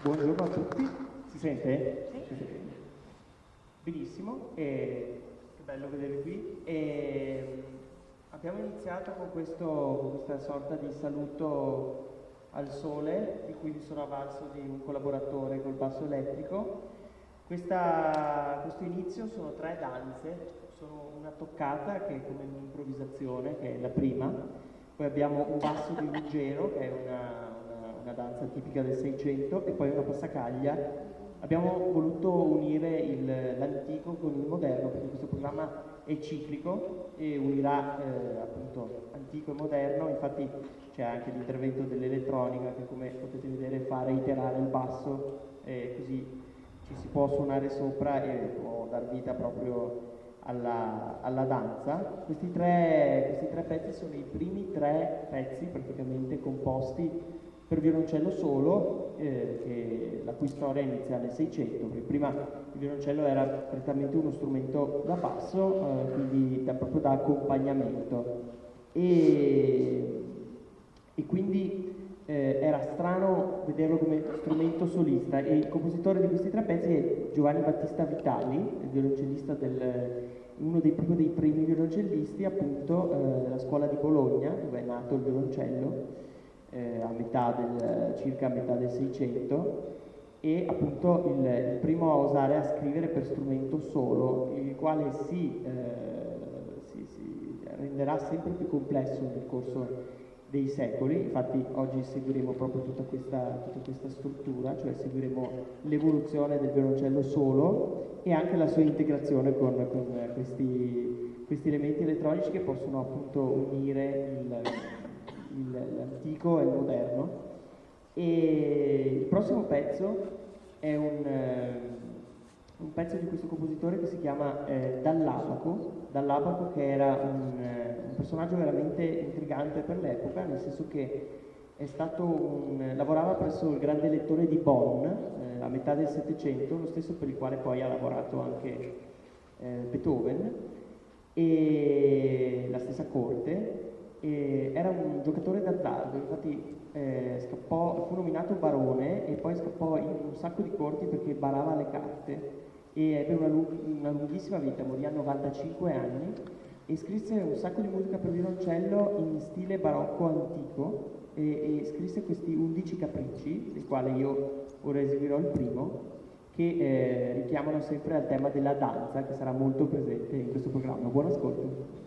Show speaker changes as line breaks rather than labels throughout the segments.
Buongiorno a tutti, si sente? Sì. Si sente. Benissimo, che bello vedervi qui. Abbiamo iniziato con questa sorta di saluto al sole, di cui mi sono avvalso di un collaboratore col basso elettrico. Questo inizio sono 3 danze, sono una toccata che è come un'improvvisazione, che è la prima, poi abbiamo un basso di Ruggero, che è una danza tipica del 600, e poi una passacaglia. Abbiamo voluto unire l'antico con il moderno, perché questo programma è ciclico e unirà appunto antico e moderno. Infatti c'è anche l'intervento dell'elettronica che, come potete vedere, fa reiterare il basso, così ci si può suonare sopra e può dar vita proprio alla danza. Questi tre pezzi sono i primi 3 pezzi praticamente composti per violoncello solo, la cui storia inizia nel 600, perché prima il violoncello era prettamente uno strumento da basso, quindi proprio da accompagnamento, e quindi era strano vederlo come strumento solista, e il compositore di questi 3 pezzi è Giovanni Battista Vitali, il violoncellista uno dei primi violoncellisti, appunto, della scuola di Bologna, dove è nato il violoncello, circa a metà del 600, e appunto il primo a osare a scrivere per strumento solo, il quale si renderà sempre più complesso nel corso dei secoli. Infatti oggi seguiremo proprio tutta questa struttura, cioè seguiremo l'evoluzione del violoncello solo e anche la sua integrazione con questi elementi elettronici che possono appunto unire l'antico e il moderno. E il prossimo pezzo è un pezzo di questo compositore che si chiama Dall'Abaco, che era un personaggio veramente intrigante per l'epoca, nel senso che lavorava presso il grande lettore di Bonn a metà del Settecento, lo stesso per il quale poi ha lavorato anche Beethoven, e la stessa corte. Era un giocatore d'azzardo, infatti fu nominato barone e poi scappò in un sacco di corti perché barava le carte, e ebbe una lunghissima vita, morì a 95 anni e scrisse un sacco di musica per violoncello in stile barocco antico, e scrisse questi 11 capricci, dei quali io ora eseguirò il primo, che richiamano sempre al tema della danza, che sarà molto presente in questo programma. Buon ascolto.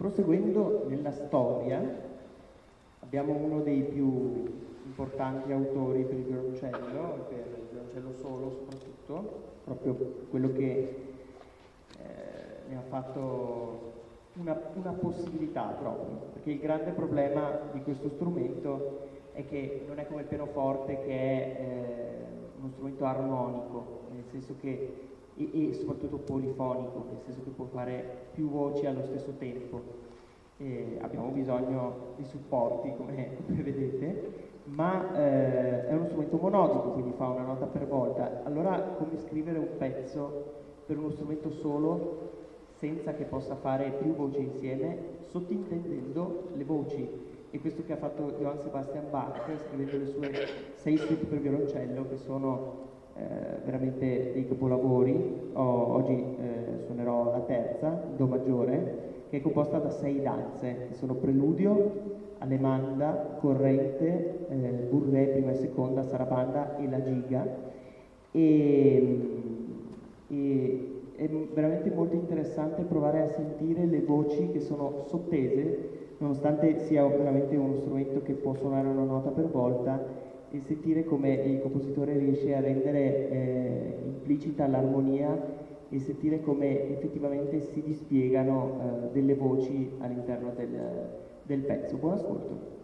Proseguendo nella storia, abbiamo uno dei più importanti autori per il violoncello, per il violoncello solo soprattutto, proprio quello che ne ha fatto una possibilità proprio, perché il grande problema di questo strumento è che non è come il pianoforte, che è uno strumento armonico, nel senso che, e soprattutto polifonico, nel senso che può fare più voci allo stesso tempo. Abbiamo bisogno di supporti, come vedete, ma è uno strumento monodico, quindi fa una nota per volta. Allora, come scrivere un pezzo per uno strumento solo senza che possa fare più voci insieme, sottintendendo le voci? E questo che ha fatto Johann Sebastian Bach, scrivendo le sue 6 suite per violoncello, che sono veramente dei capolavori. Oggi suonerò la terza, in Do maggiore, che è composta da 6 danze, che sono preludio, alemanda, corrente, bourrée prima e seconda, sarabanda e la giga. È veramente molto interessante provare a sentire le voci che sono sottese, nonostante sia veramente uno strumento che può suonare una nota per volta, e sentire come il compositore riesce a rendere implicita l'armonia e sentire come effettivamente si dispiegano delle voci all'interno del pezzo. Buon ascolto.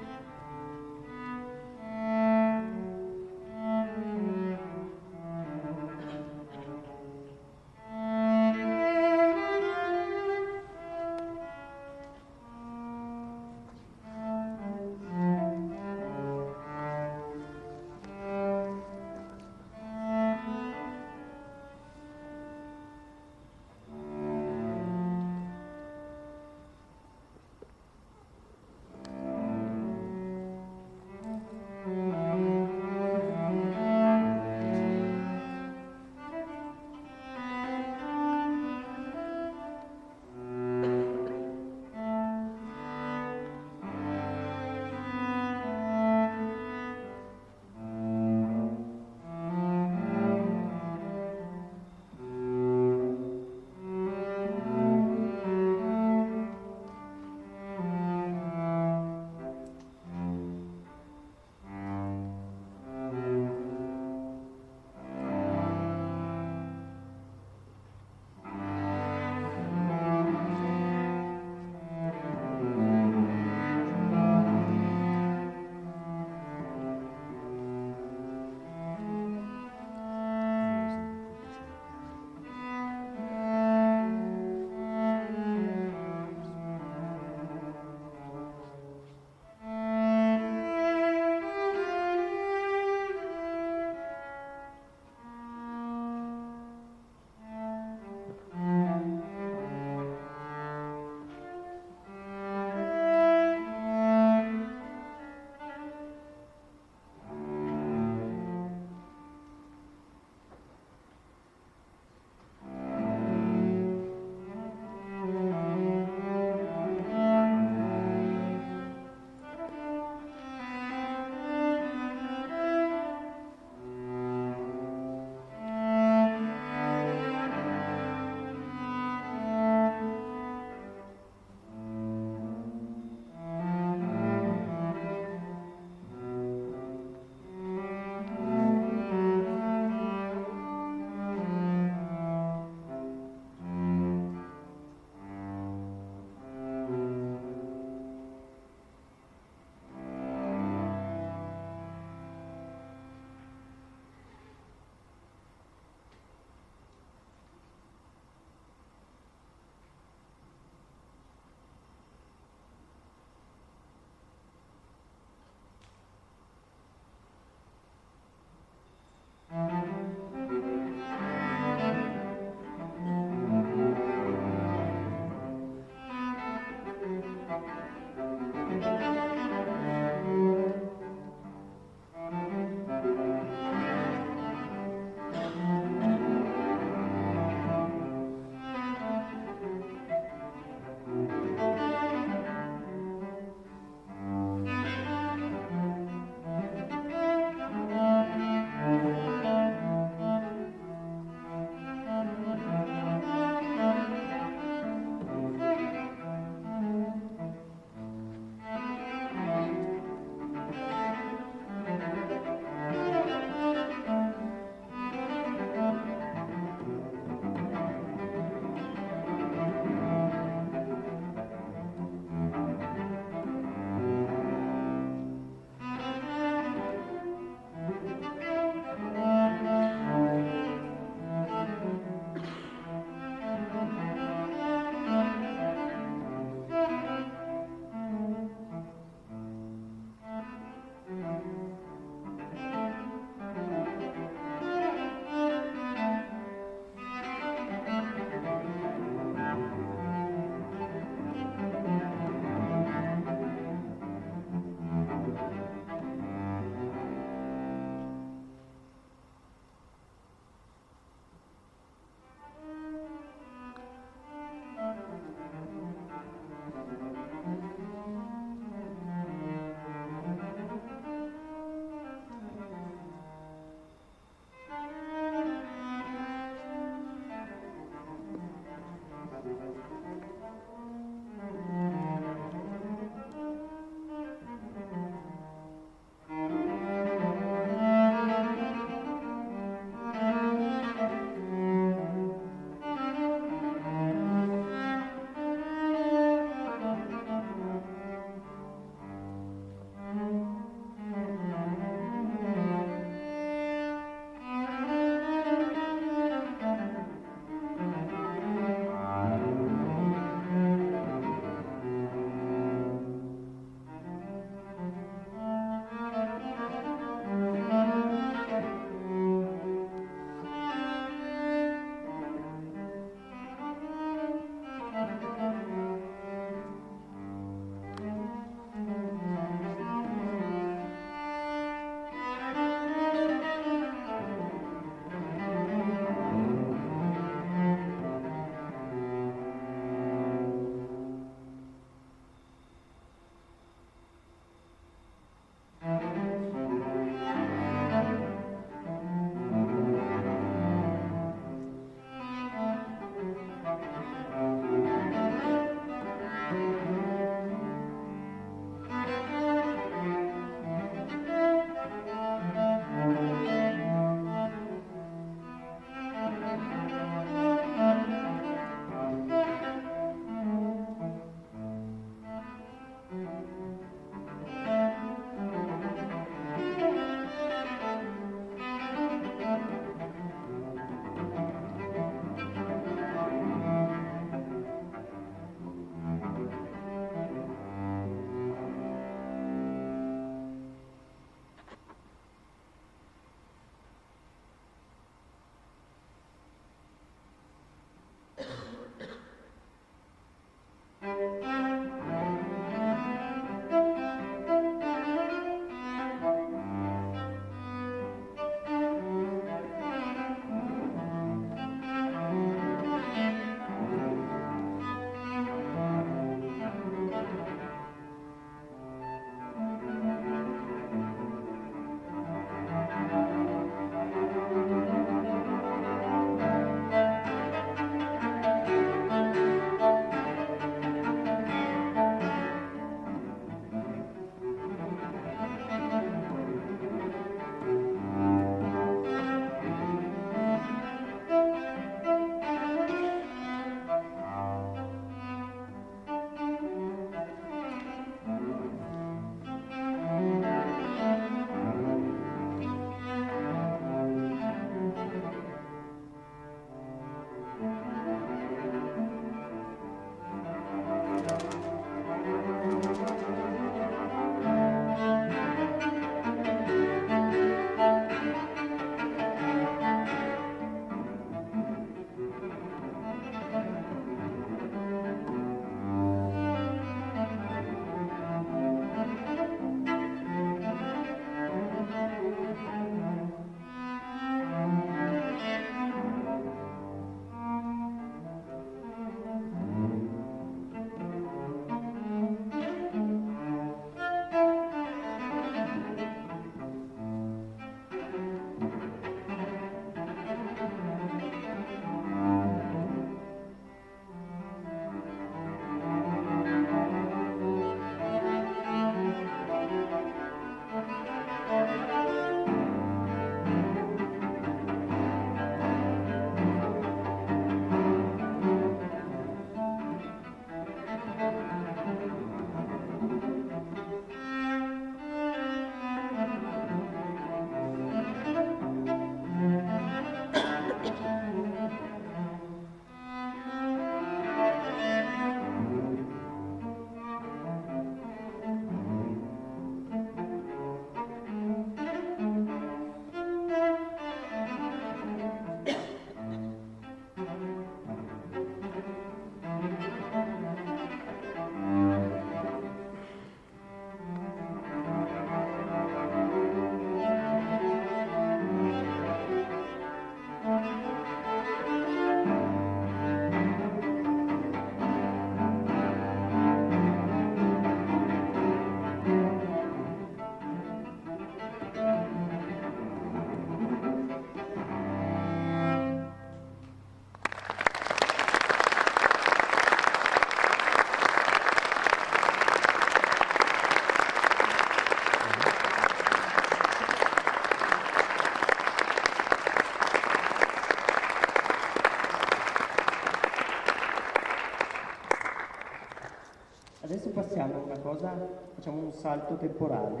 facciamo un salto temporale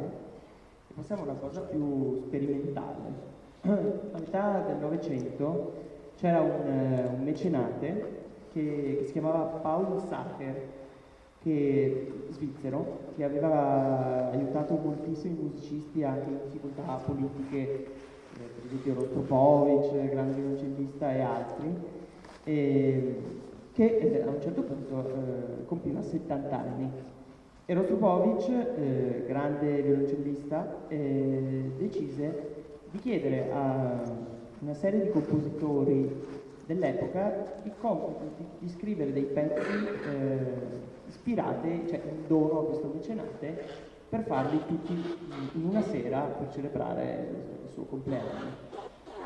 e passiamo a una cosa più sperimentale. A metà del Novecento c'era un mecenate che si chiamava Paul Sacher, svizzero, che aveva aiutato moltissimi musicisti anche in difficoltà politiche, per esempio Rostropovich, grande violoncellista e altri, che a un certo punto compiva 70 anni. E Rostropovich, grande violoncellista, decise di chiedere a una serie di compositori dell'epoca il compito di scrivere dei pezzi ispirati, cioè in dono a questo mecenate, per farli tutti in una sera per celebrare il suo compleanno.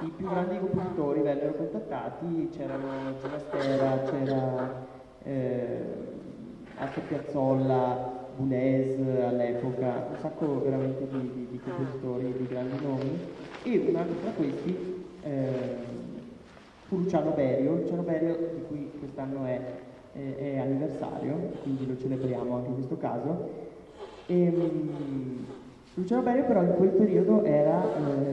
I più grandi compositori vennero contattati, c'erano Ginastera, c'era Astor Piazzolla, Boulez all'epoca, un sacco veramente di compositori di grandi nomi, e un altro tra questi fu Luciano Berio, di cui quest'anno è anniversario, quindi lo celebriamo anche in questo caso. Luciano Berio però in quel periodo era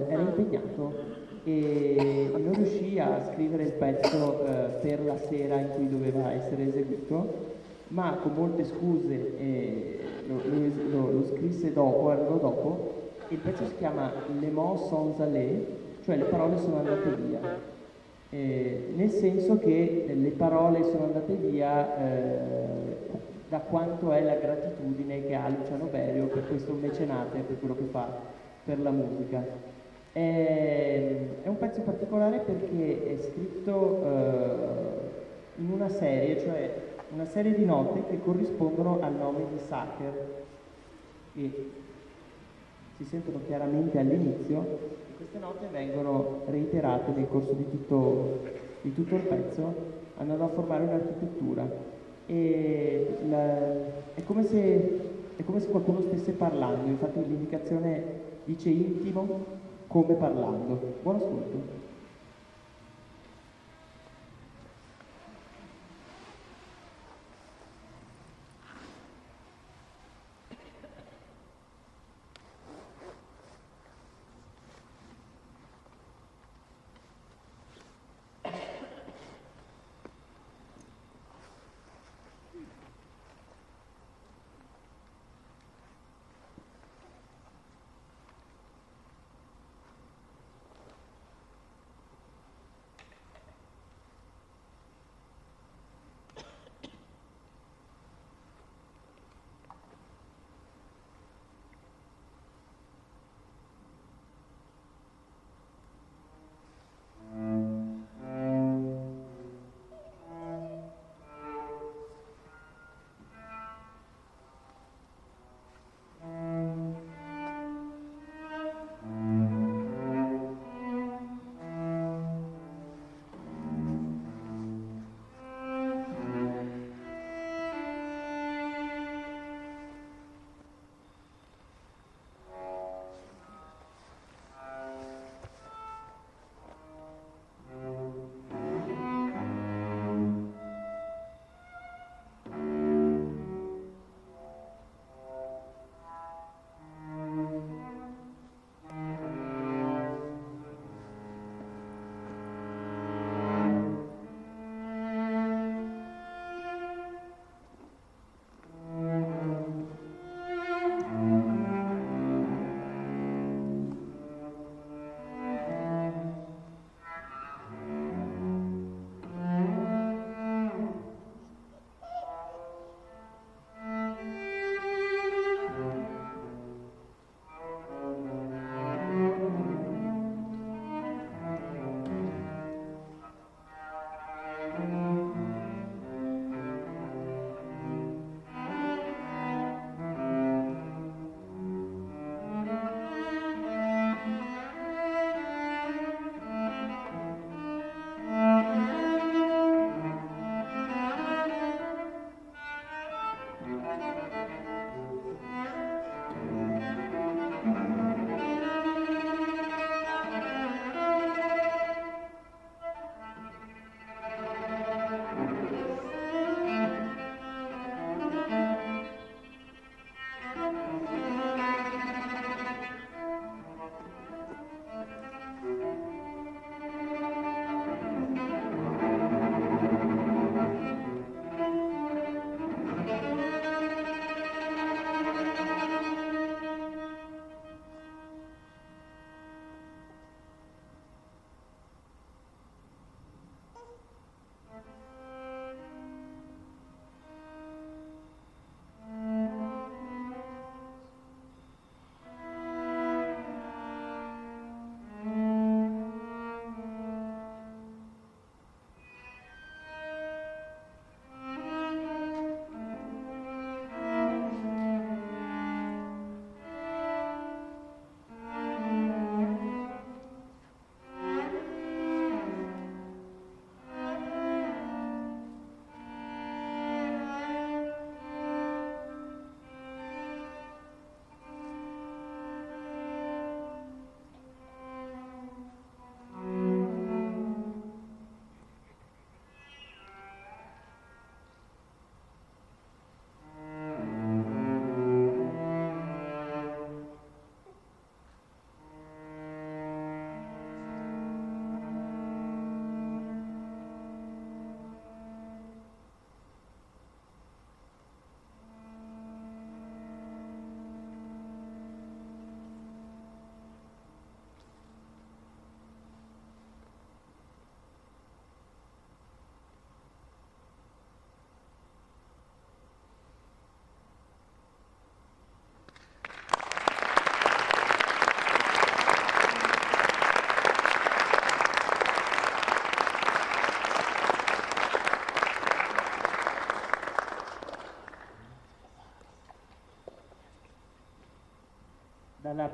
impegnato e non riuscì a scrivere il pezzo per la sera in cui doveva essere eseguito, ma con molte scuse lo scrisse dopo, arrivò dopo. Il pezzo si chiama Les mots sont allés, cioè le parole sono andate via, nel senso che le parole sono andate via da quanto è la gratitudine che ha Luciano Berio per questo mecenate, per quello che fa per la musica. È un pezzo particolare perché è scritto in una serie, cioè una serie di note che corrispondono al nome di Sacher, e si sentono chiaramente all'inizio, e queste note vengono reiterate nel corso di tutto il pezzo, andando a formare un'architettura. È come se qualcuno stesse parlando, infatti l'indicazione dice intimo, come parlando. Buon ascolto.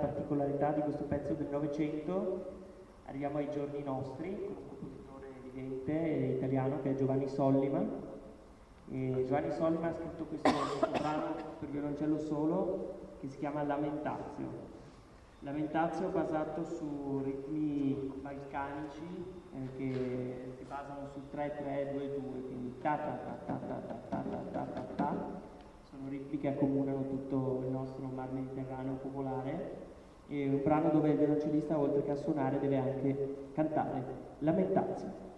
particolarità di questo pezzo del Novecento, arriviamo ai giorni nostri, con un compositore evidente italiano che è Giovanni Sollima. E Giovanni Sollima ha scritto questo brano per violoncello solo che si chiama Lamentatio. Lamentatio basato su ritmi balcanici che si basano su 3-3-2-2, quindi ta ta ta ta ta ta ta ta ta ta ta. Sono ritmi che accomunano tutto il nostro mar Mediterraneo popolare. È un brano dove il violoncellista, oltre che a suonare, deve anche cantare. Lamentatio.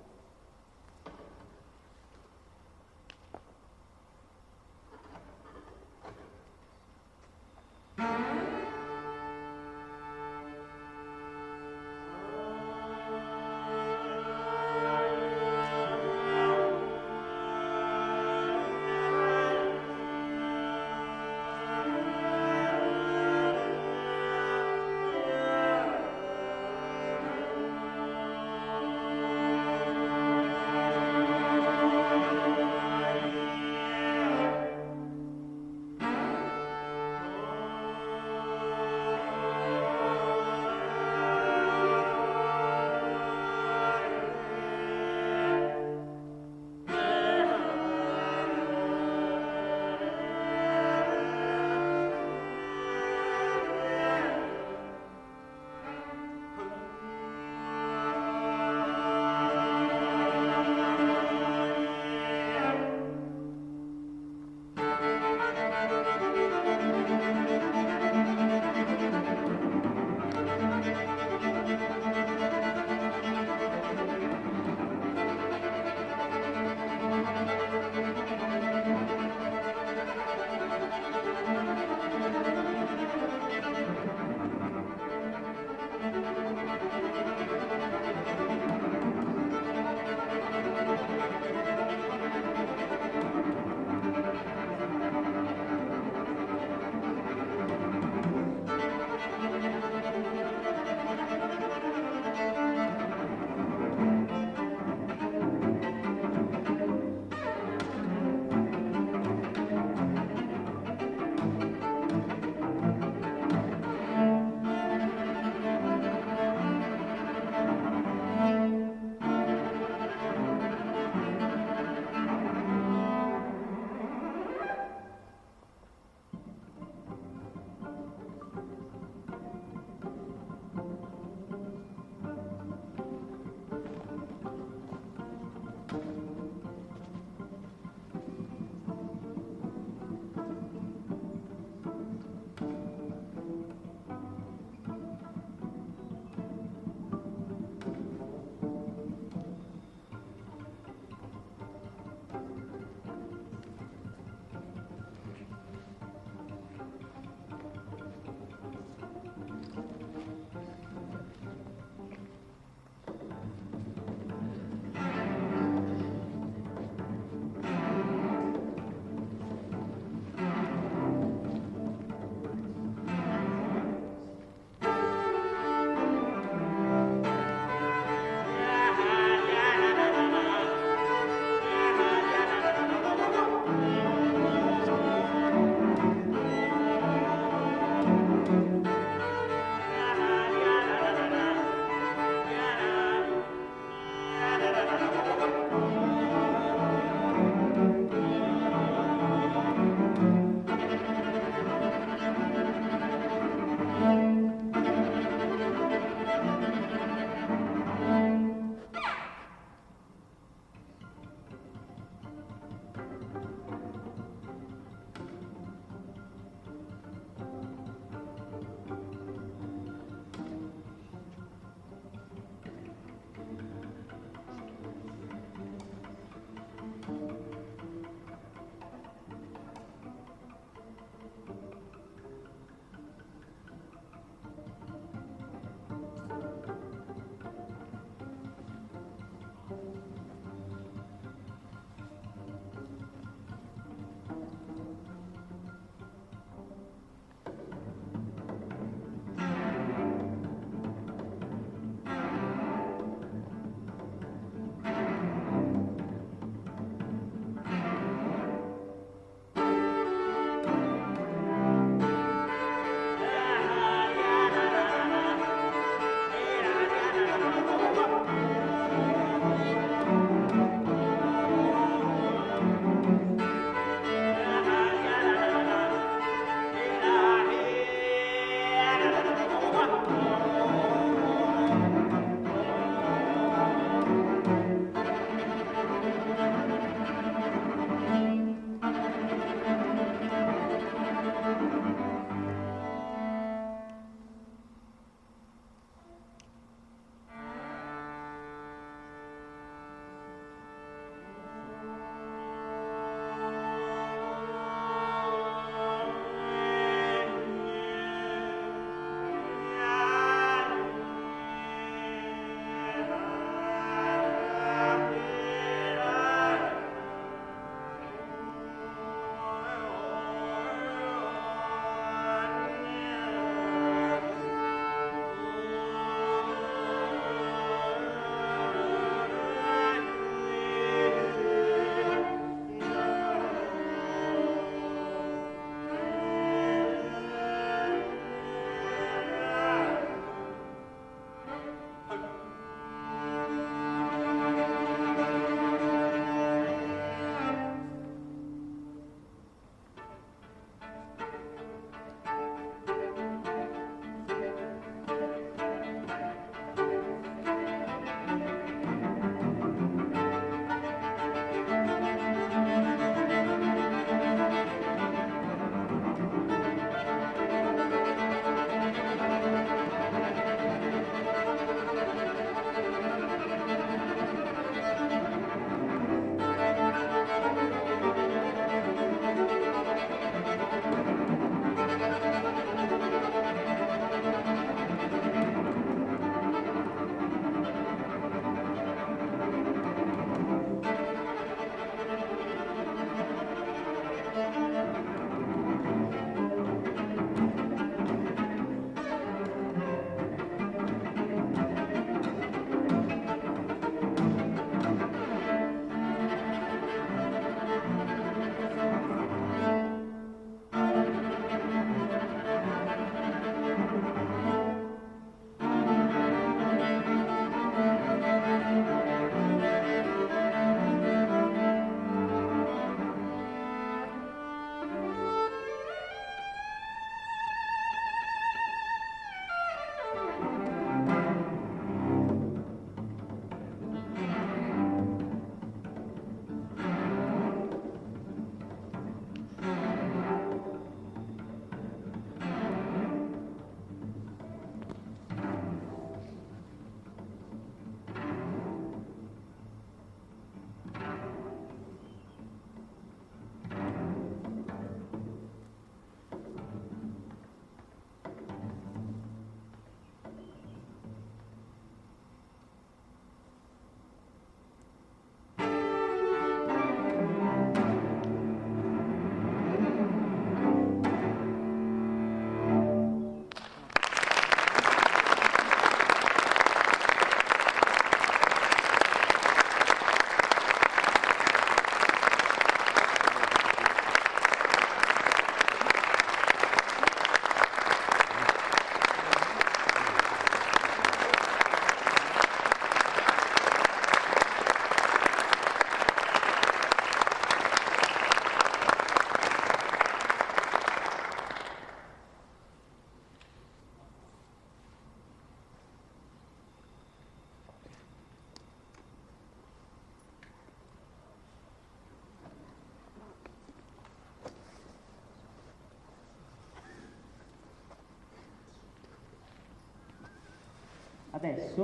adesso,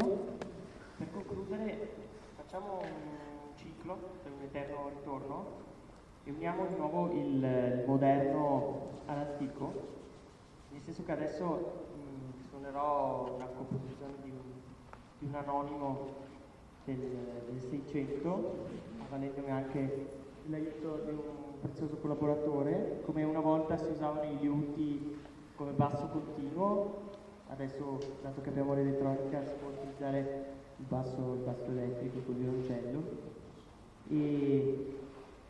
per concludere, facciamo un ciclo, per un eterno ritorno, e uniamo di nuovo il moderno all'antico, nel senso che adesso suonerò una composizione di un anonimo del 600, avvalendomi anche l'aiuto di un prezioso collaboratore. Come una volta si usavano i liuti come basso continuo, adesso, dato che abbiamo l'elettronica, si può utilizzare il basso elettrico col violoncello. E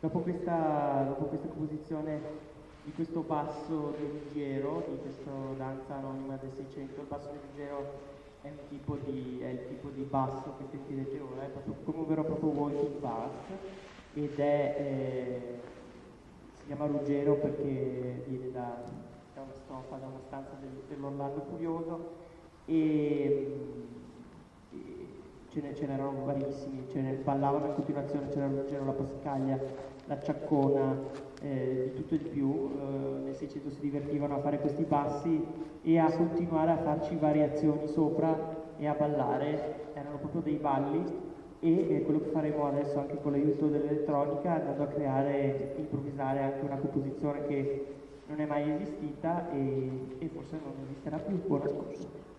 dopo questa composizione di questo basso leggero, di questa danza anonima del 600, il basso leggero è il tipo di basso che sentirete ora, è proprio come un vero e proprio walking bass, ed si chiama Ruggero perché viene da una strofa, da una stanza dell'Orlando Furioso, e ce n'erano varissimi, ballavano in continuazione, c'era Ruggero, la Pascaglia, la Ciaccona, di tutto e di più. Nel 600 si divertivano a fare questi bassi e a continuare a farci variazioni sopra e a ballare, erano proprio dei balli, e quello che faremo adesso anche con l'aiuto dell'elettronica, andando a creare, improvvisare anche una composizione che non è mai esistita e forse non esisterà più. Buon ascolto.